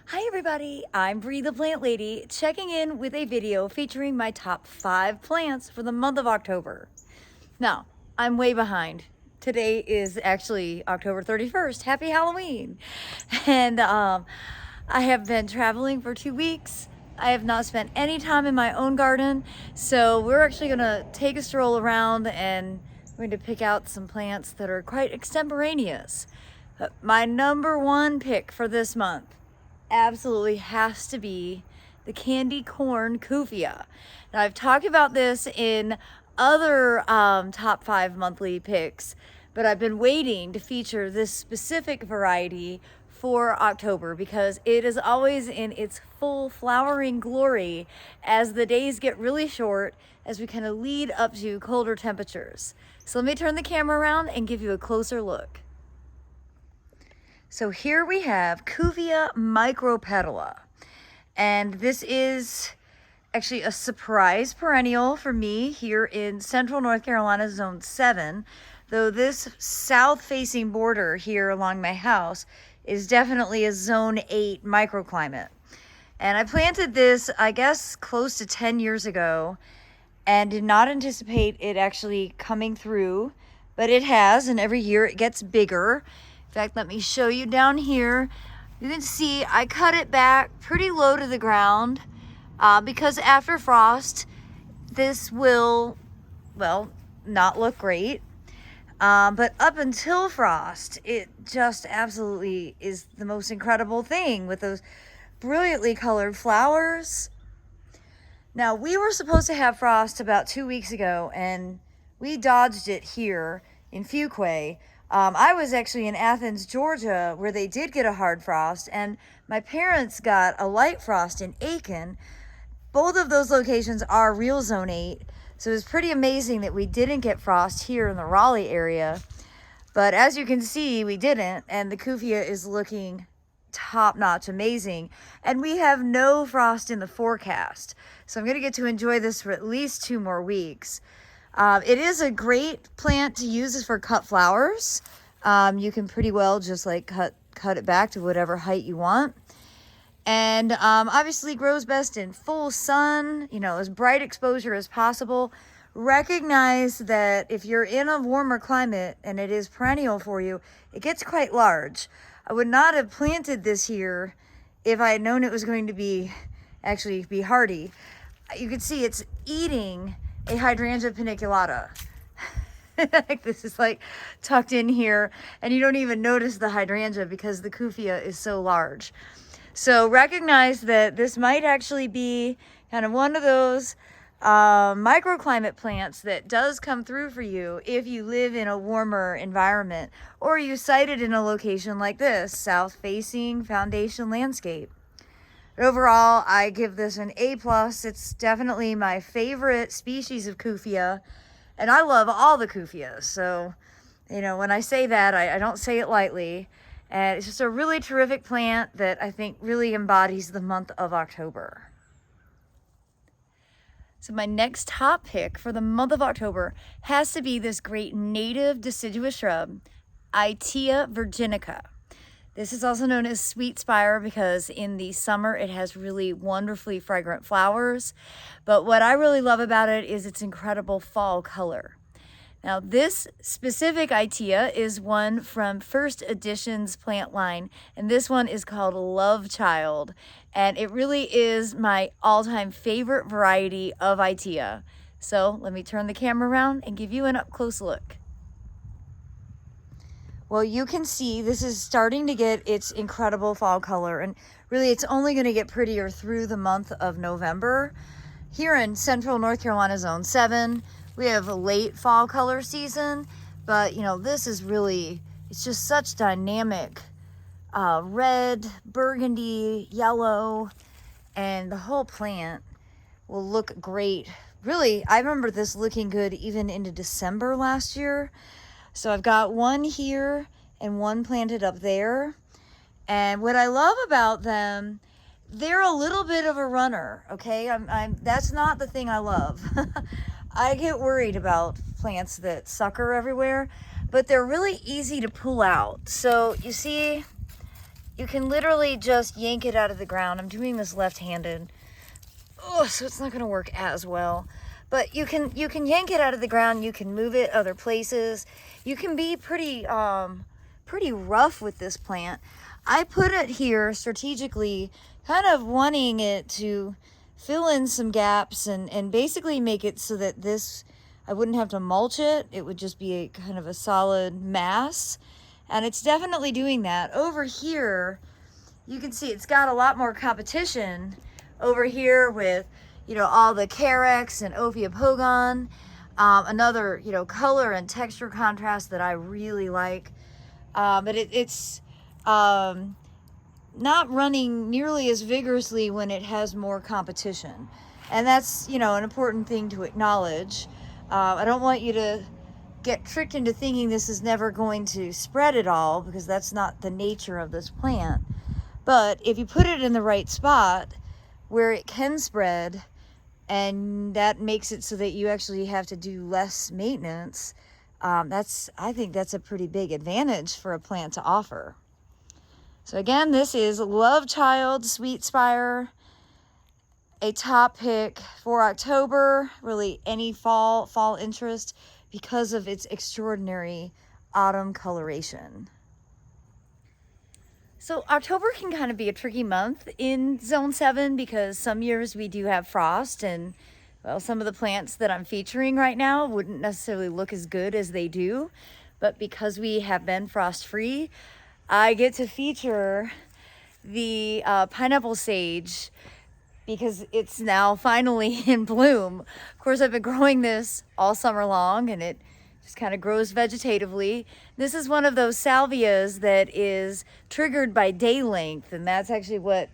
Hi everybody, I'm Bree the Plant Lady, checking in with a video featuring my top 5 plants for the month of October. Now, I'm way behind. Today is actually October 31st. Happy Halloween! And I have been traveling for 2 weeks. I have not spent any time in my own garden, so we're actually gonna take a stroll around and we're going to pick out some plants that are quite extemporaneous. But my number one pick for this month absolutely has to be the candy corn Kufia. Now, I've talked about this in other top 5 monthly picks, but I've been waiting to feature this specific variety for October because it is always in its full flowering glory as the days get really short as we kind of lead up to colder temperatures. So let me turn the camera around and give you a closer look. So here we have Kufia Micropetala, and this is actually a surprise perennial for me here in central North Carolina, zone 7, though this south-facing border here along my house is definitely a zone 8 microclimate. And I planted this, I guess, close to 10 years ago and did not anticipate it actually coming through, but it has, and every year it gets bigger. In fact, let me show you down here. You can see I cut it back pretty low to the ground because after frost, this will, well, not look great. But up until frost, it just absolutely is the most incredible thing with those brilliantly colored flowers. Now, we were supposed to have frost about 2 weeks ago, and we dodged it here in Fuquay. I was actually in Athens, Georgia, where they did get a hard frost, and my parents got a light frost in Aiken. Both of those locations are real zone 8, so it was pretty amazing that we didn't get frost here in the Raleigh area. But as you can see, we didn't, and the Kufia is looking top-notch amazing, and we have no frost in the forecast. So I'm going to get to enjoy this for at least 2 more weeks. It is a great plant to use for cut flowers. You can pretty well just like cut it back to whatever height you want. And obviously grows best in full sun, as bright exposure as possible. Recognize that if you're in a warmer climate and it is perennial for you, it gets quite large. I would not have planted this here if I had known it was going to be hardy. You can see it's eating a hydrangea paniculata. This is like tucked in here, and you don't even notice the hydrangea because the Kufia is so large. So recognize that this might actually be kind of one of those microclimate plants that does come through for you if you live in a warmer environment or you site it in a location like this, south-facing foundation landscape. But overall, I give this an A+. It's definitely my favorite species of Kufia, and I love all the Kufias. So, when I say that, I don't say it lightly. And it's just a really terrific plant that I think really embodies the month of October. So my next top pick for the month of October has to be this great native deciduous shrub, Rubitia Virginica. This is also known as sweet spire because in the summer it has really wonderfully fragrant flowers. But what I really love about it is its incredible fall color. Now, this specific Rubitia is one from First Edition's plant line, and this one is called Love Child, and it really is my all-time favorite variety of Rubitia. So let me turn the camera around and give you an up-close look. Well, you can see this is starting to get its incredible fall color, and really it's only going to get prettier through the month of November. Here in central North Carolina, zone 7, we have a late fall color season, but this is really, it's just such dynamic red, burgundy, yellow, and the whole plant will look great. Really, I remember this looking good even into December last year. So I've got one here and one planted up there. And what I love about them, they're a little bit of a runner, okay? That's not the thing I love. I get worried about plants that sucker everywhere, but they're really easy to pull out. So you see, you can literally just yank it out of the ground. I'm doing this left-handed, so it's not going to work as well. But you can yank it out of the ground. You can move it other places. You can be pretty rough with this plant. I put it here strategically, kind of wanting it to fill in some gaps and basically make it so that this, I wouldn't have to mulch it. It would just be a kind of a solid mass. And it's definitely doing that. Over here, you can see it's got a lot more competition over here with, you know, all the Carex and Ophiopogon. Another, you know, color and texture contrast that I really like. But it's not running nearly as vigorously when it has more competition. And that's, you know, an important thing to acknowledge. I don't want you to get tricked into thinking this is never going to spread at all, because that's not the nature of this plant. But if you put it in the right spot where it can spread, and that makes it so that you actually have to do less maintenance, I think that's a pretty big advantage for a plant to offer. So again, this is Love Child Sweet Spire, a top pick for October, really any fall interest, because of its extraordinary autumn coloration. So October can kind of be a tricky month in Zone 7 because some years we do have frost, and well, some of the plants that I'm featuring right now wouldn't necessarily look as good as they do. But because we have been frost free, I get to feature the pineapple sage because it's now finally in bloom. Of course, I've been growing this all summer long, and it just kind of grows vegetatively. This is one of those salvias that is triggered by day length, and that's actually what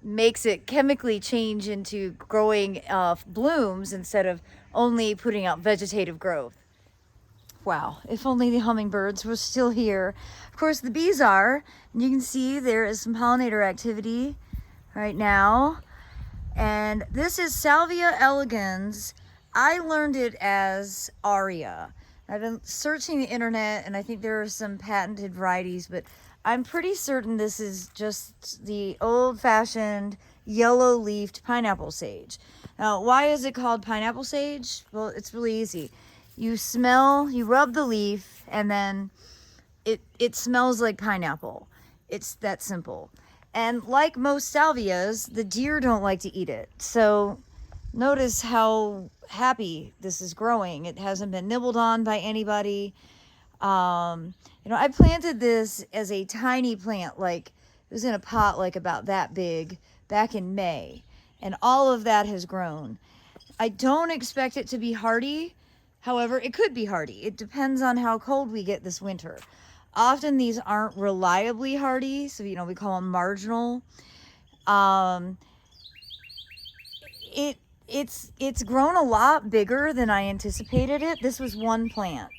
makes it chemically change into growing blooms instead of only putting out vegetative growth. Wow, if only the hummingbirds were still here. Of course, the bees are, and you can see there is some pollinator activity right now. And this is Salvia elegans. I learned it as Aria. I've been searching the internet, and I think there are some patented varieties, but I'm pretty certain this is just the old-fashioned yellow-leafed pineapple sage. Now, why is it called pineapple sage? Well, it's really easy. You rub the leaf, and then it smells like pineapple. It's that simple. And like most salvias, the deer don't like to eat it. So notice how happy this is growing. It hasn't been nibbled on by anybody. You know, I planted this as a tiny plant, like it was in a pot like about that big back in May, and all of that has grown. I don't expect it to be hardy. However, it could be hardy. It depends on how cold we get this winter. Often these aren't reliably hardy, so, you know, we call them marginal. It's grown a lot bigger than I anticipated it. This was one plant,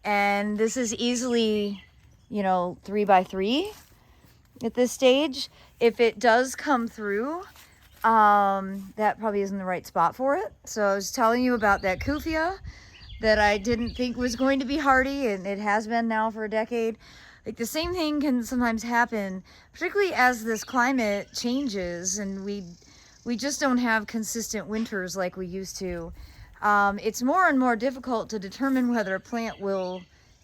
and this is easily, you know, 3 by 3 at this stage. If it does come through, that probably isn't the right spot for it. So I was telling you about that Kufia that I didn't think was going to be hardy, and it has been now for a decade. Like, the same thing can sometimes happen, particularly as this climate changes and we just don't have consistent winters like we used to. It's more and more difficult to determine whether a plant will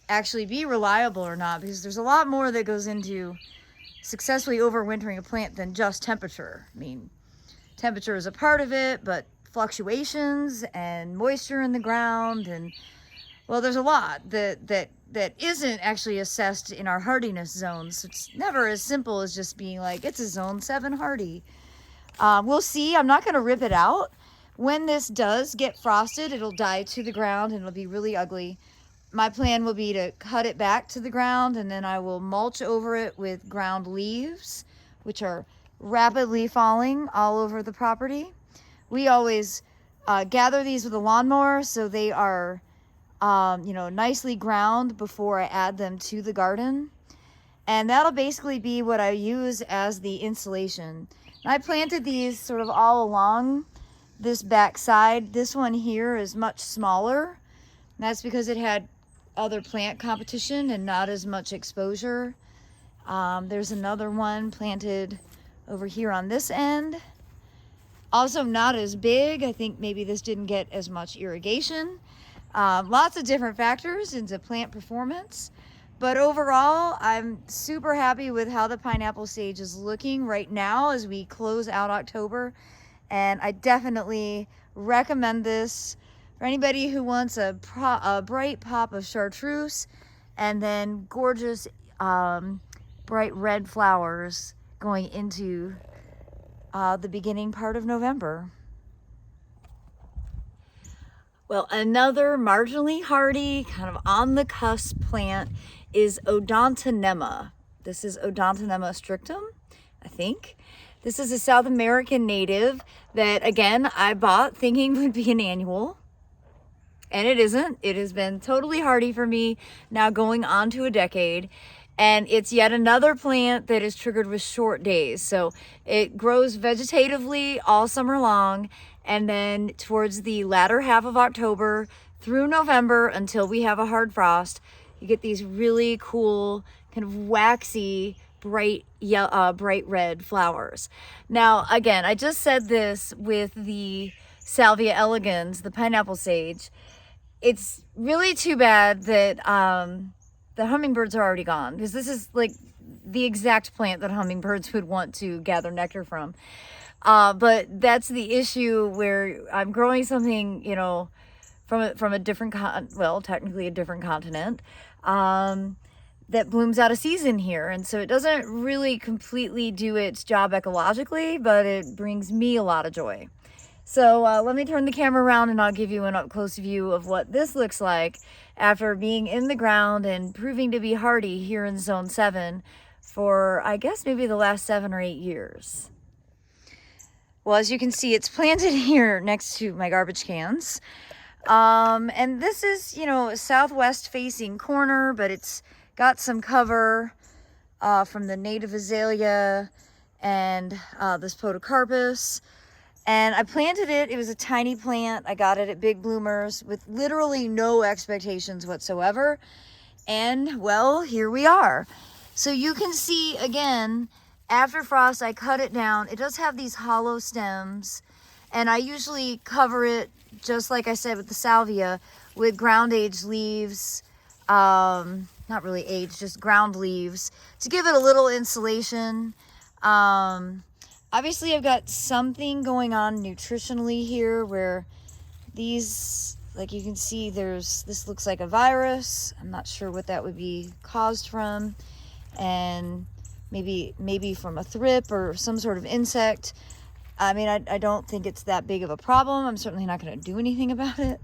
actually be reliable or not, because there's a lot more that goes into successfully overwintering a plant than just temperature. I mean, temperature is a part of it, but fluctuations and moisture in the ground, and well, there's a lot that isn't actually assessed in our hardiness zones. So it's never as simple as just being like, it's a zone 7 hardy. We'll see. I'm not going to rip it out. When this does get frosted, it'll die to the ground and it'll be really ugly. My plan will be to cut it back to the ground, and then I will mulch over it with ground leaves, which are rapidly falling all over the property. We always gather these with a lawnmower, so they are, you know, nicely ground before I add them to the garden. And that'll basically be what I use as the insulation. And I planted these sort of all along this back side. This one here is much smaller. And that's because it had other plant competition and not as much exposure. There's another one planted over here on this end. Also not as big. I think maybe this didn't get as much irrigation. Lots of different factors into plant performance. But overall, I'm super happy with how the pineapple sage is looking right now as we close out October. And I definitely recommend this for anybody who wants a bright pop of chartreuse and then gorgeous bright red flowers going into the beginning part of November. Well, another marginally hardy, kind of on the cusp plant is odontana. This is Odontanema strictum, I think. This is a South American native that, again, I bought thinking would be an annual. And it isn't. It has been totally hardy for me, now going on to a decade. And it's yet another plant that is triggered with short days. So it grows vegetatively all summer long. And then towards the latter half of October through November until we have a hard frost, you get these really cool, kind of waxy, bright red flowers. Now, again, I just said this with the Salvia elegans, the pineapple sage. It's really too bad that the hummingbirds are already gone, because this is like the exact plant that hummingbirds would want to gather nectar from. But that's the issue where I'm growing something, you know, from a different technically a different continent, that blooms out of season here. And so it doesn't really completely do its job ecologically, but it brings me a lot of joy. So let me turn the camera around and I'll give you an up close view of what this looks like after being in the ground and proving to be hardy here in Zone 7 for, I guess, maybe the last 7 or 8 years. Well, as you can see, it's planted here next to my garbage cans. And this is, you know, a southwest facing corner, but it's got some cover from the native azalea and this podocarpus. And I planted it. It was a tiny plant. I got it at Big Bloomers with literally no expectations whatsoever. And, well, here we are. So you can see, again, after frost, I cut it down. It does have these hollow stems. And I usually cover it, just like I said with the salvia, with ground-aged leaves. Not really aged, just ground leaves, to give it a little insulation. Obviously, I've got something going on nutritionally here where these, like you can see, this looks like a virus. I'm not sure what that would be caused from. And maybe from a thrip or some sort of insect. I mean, I don't think it's that big of a problem. I'm certainly not going to do anything about it.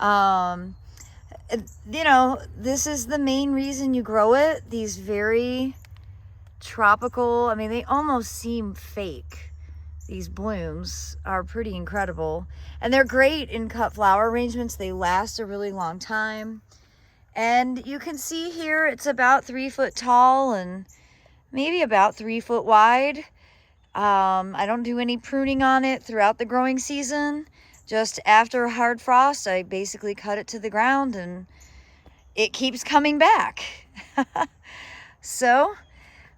You know, this is the main reason you grow it. These very tropical, I mean, they almost seem fake. These blooms are pretty incredible. And they're great in cut flower arrangements. They last a really long time. And you can see here, it's about 3 foot tall and maybe about 3 foot wide. I don't do any pruning on it throughout the growing season. Just after a hard frost, I basically cut it to the ground and it keeps coming back. So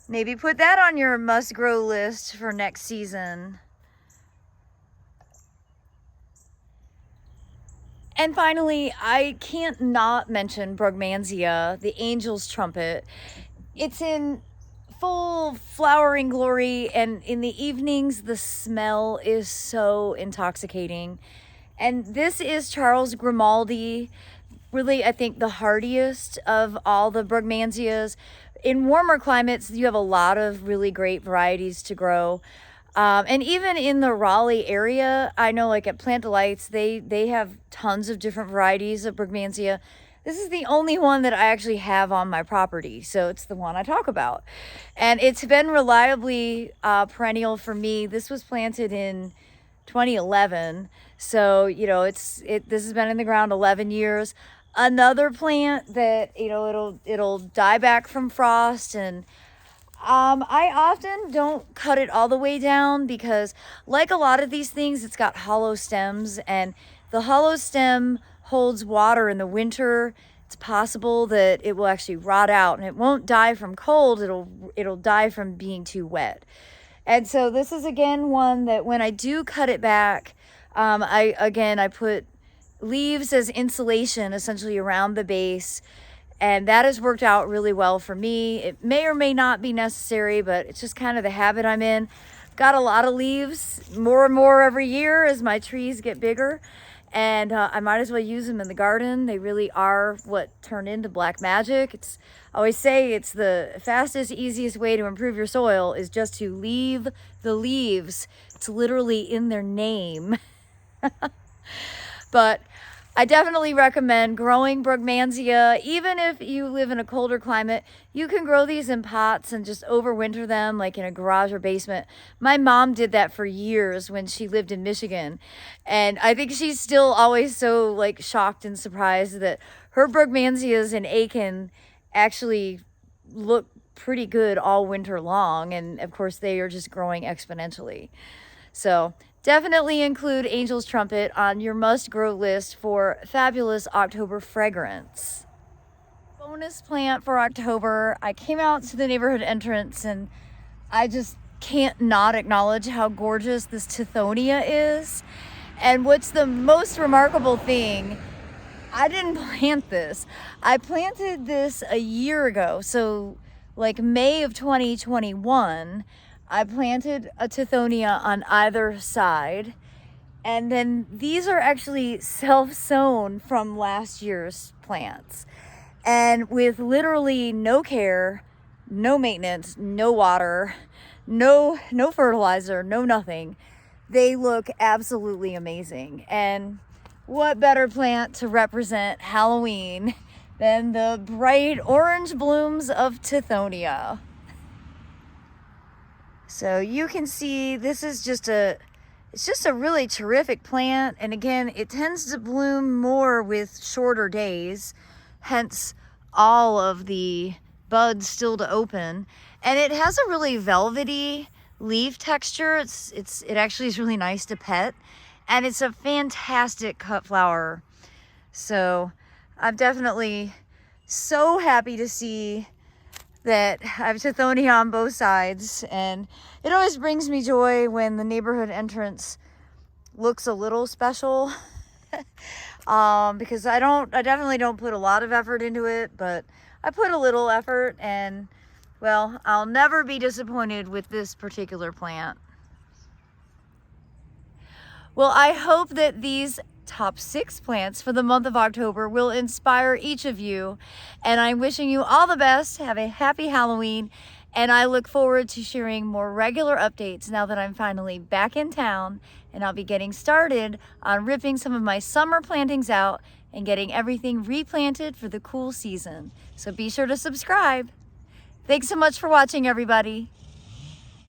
maybe put that on your must grow list for next season. And finally, I can't not mention brugmansia, the angel's trumpet. It's in full flowering glory, and in the evenings the smell is so intoxicating. And this is Charles Grimaldi, really, I think, the hardiest of all the brugmansias. In warmer climates, you have a lot of really great varieties to grow. And even in the Raleigh area, I know, like at Plant Delights, they have tons of different varieties of brugmansia. This is the only one that I actually have on my property, so it's the one I talk about. And it's been reliably perennial for me. This was planted in 2011, so, you know, this has been in the ground 11 years. Another plant that, you know, it'll die back from frost, and I often don't cut it all the way down because, like a lot of these things, it's got hollow stems, and the hollow stem holds water in the winter it's possible that it will actually rot out, and it won't die from cold. It'll die from being too wet. And so this is again one that when I do cut it back, I put leaves as insulation essentially around the base, and that has worked out really well for me. It may or may not be necessary, but it's just kind of the habit I'm in. Got a lot of leaves, more and more every year as my trees get bigger, and I might as well use them in the garden. They really are what turn into black magic. I always say it's the fastest, easiest way to improve your soil is just to leave the leaves. It's literally in their name. But I definitely recommend growing brugmansia. Even if you live in a colder climate, you can grow these in pots and just overwinter them like in a garage or basement. My mom did that for years when she lived in Michigan. And I think she's still always so like shocked and surprised that her brugmansias in Aiken actually look pretty good all winter long. And of course they are just growing exponentially. So definitely include Angel's Trumpet on your must-grow list for fabulous October fragrance. Bonus plant for October, I came out to the neighborhood entrance and I just can't not acknowledge how gorgeous this tithonia is. And what's the most remarkable thing, I didn't plant this. I planted this a year ago, so like May of 2021. I planted a tithonia on either side, and then these are actually self-sown from last year's plants. And with literally no care, no maintenance, no water, no fertilizer, no nothing, they look absolutely amazing. And what better plant to represent Halloween than the bright orange blooms of tithonia? So you can see this is it's just a really terrific plant. And again, it tends to bloom more with shorter days, hence all of the buds still to open. And it has a really velvety leaf texture. It actually is really nice to pet, and it's a fantastic cut flower. So I'm definitely so happy to see that I have tithonia on both sides, and it always brings me joy when the neighborhood entrance looks a little special. Because I definitely don't put a lot of effort into it, but I put a little effort, and well, I'll never be disappointed with this particular plant. Well, I hope that these top 6 plants for the month of October will inspire each of you, and I'm wishing you all the best. Have a happy Halloween, and I look forward to sharing more regular updates now that I'm finally back in town, and I'll be getting started on ripping some of my summer plantings out and getting everything replanted for the cool season. So be sure to subscribe. Thanks so much for watching, everybody.